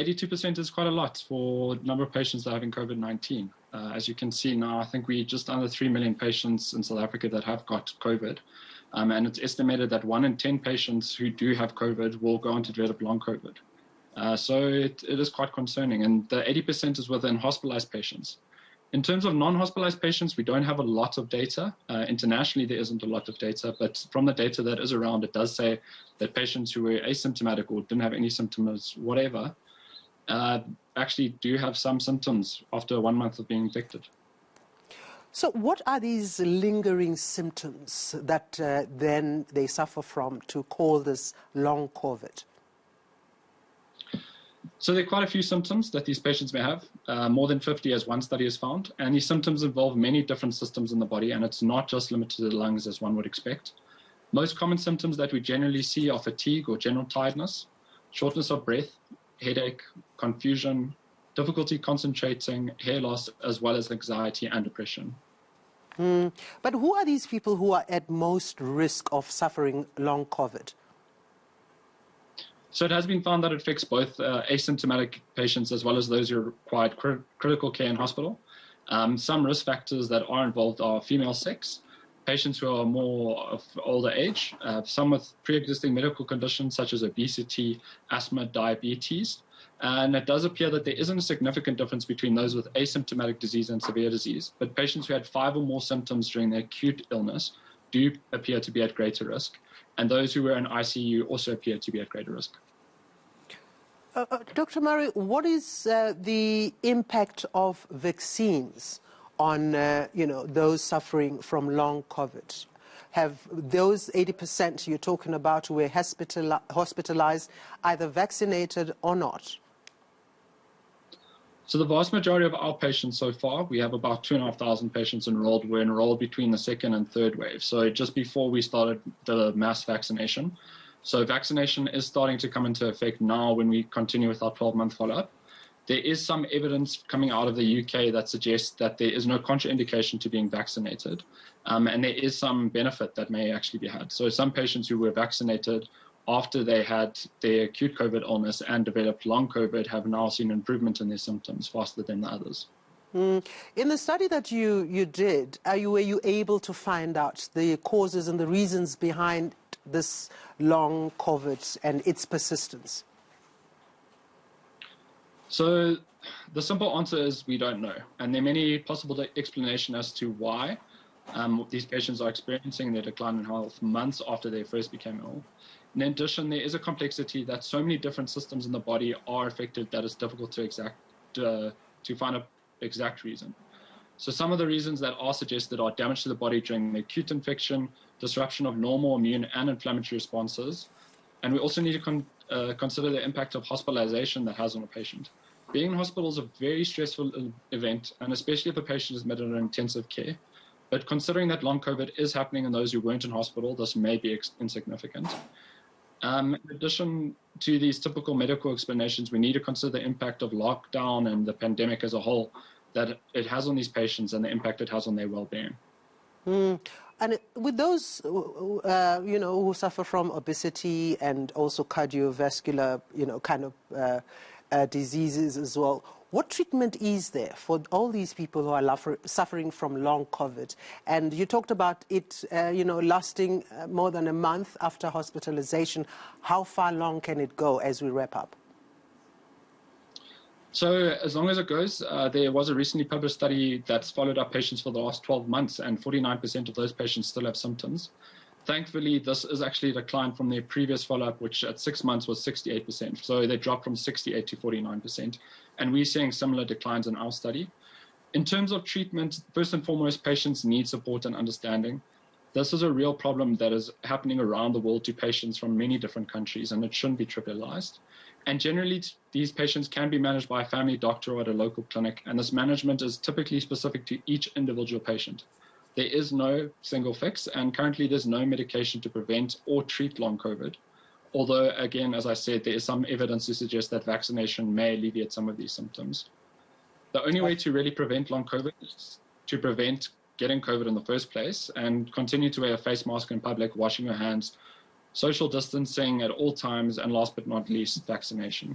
82% is quite a lot for the number of patients that are having COVID-19. As you can see now, I think we're just under 3 million patients in South Africa that have got COVID. And it's estimated that 1 in 10 patients who do have COVID will go on to develop long COVID. So it is quite concerning. And the 80% is within hospitalized patients. In terms of non-hospitalized patients, we don't have a lot of data. Internationally, there isn't a lot of data, but from the data that is around, it does say that patients who were asymptomatic or didn't have any symptoms, whatever, actually do have some symptoms after 1 month of being infected. So what are these lingering symptoms that then they suffer from to call this long COVID? So there are quite a few symptoms that these patients may have, more than 50 as one study has found. And these symptoms involve many different systems in the body, and it's not just limited to the lungs as one would expect. Most common symptoms that we generally see are fatigue or general tiredness, shortness of breath, headache, confusion, difficulty concentrating, hair loss, as well as anxiety and depression. But who are these people who are at most risk of suffering long COVID? So it has been found that it affects both asymptomatic patients as well as those who require critical care in hospital. Some risk factors that are involved are female sex, patients who are more of older age, some with pre-existing medical conditions such as obesity, asthma, diabetes. And it does appear that there isn't a significant difference between those with asymptomatic disease and severe disease, but patients who had 5 or more symptoms during their acute illness do appear to be at greater risk, and those who were in ICU also appear to be at greater risk. Dr. Murray, what is the impact of vaccines on those suffering from long COVID? Have those 80% you're talking about who were hospitalized either vaccinated or not? So the vast majority of our patients so far, we have about 2,500 patients enrolled, were enrolled between the second and third wave. So just before we started the mass vaccination. So vaccination is starting to come into effect now when we continue with our 12-month follow-up. There is some evidence coming out of the UK that suggests that there is no contraindication to being vaccinated. And there is some benefit that may actually be had. So some patients who were vaccinated after they had their acute COVID illness and developed long COVID have now seen improvement in their symptoms faster than the others. In the study that you did, were you able to find out the causes and the reasons behind this long COVID and its persistence? So the simple answer is we don't know. And there are many possible explanations as to why these patients are experiencing their decline in health months after they first became ill. In addition, there is a complexity that so many different systems in the body are affected that it's difficult to find an exact reason. So some of the reasons that are suggested are damage to the body during the acute infection, disruption of normal immune and inflammatory responses, and we also need to consider the impact of hospitalization that has on a patient. Being in hospital is a very stressful event, and especially if the patient is admitted in intensive care. But considering that long COVID is happening in those who weren't in hospital, this may be insignificant. In addition to these typical medical explanations, we need to consider the impact of lockdown and the pandemic as a whole that it has on these patients and the impact it has on their well-being. And with those, who suffer from obesity and also cardiovascular, diseases as well, what treatment is there for all these people who are suffering from long COVID? And you talked about it, lasting more than a month after hospitalization. How far long can it go as we wrap up? So as long as it goes, there was a recently published study that's followed up patients for the last 12 months, and 49% of those patients still have symptoms. Thankfully, this is actually a decline from their previous follow-up, which at 6 months was 68%. So they dropped from 68 to 49%. And we're seeing similar declines in our study. In terms of treatment, first and foremost, patients need support and understanding. This is a real problem that is happening around the world to patients from many different countries, and it shouldn't be trivialized. And generally, these patients can be managed by a family doctor or at a local clinic, and this management is typically specific to each individual patient. There is no single fix, and currently there's no medication to prevent or treat long COVID. Although, again, as I said, there is some evidence to suggest that vaccination may alleviate some of these symptoms. The only way to really prevent long COVID is to prevent getting COVID in the first place and continue to wear a face mask in public, washing your hands, social distancing at all times, and last but not least, vaccination.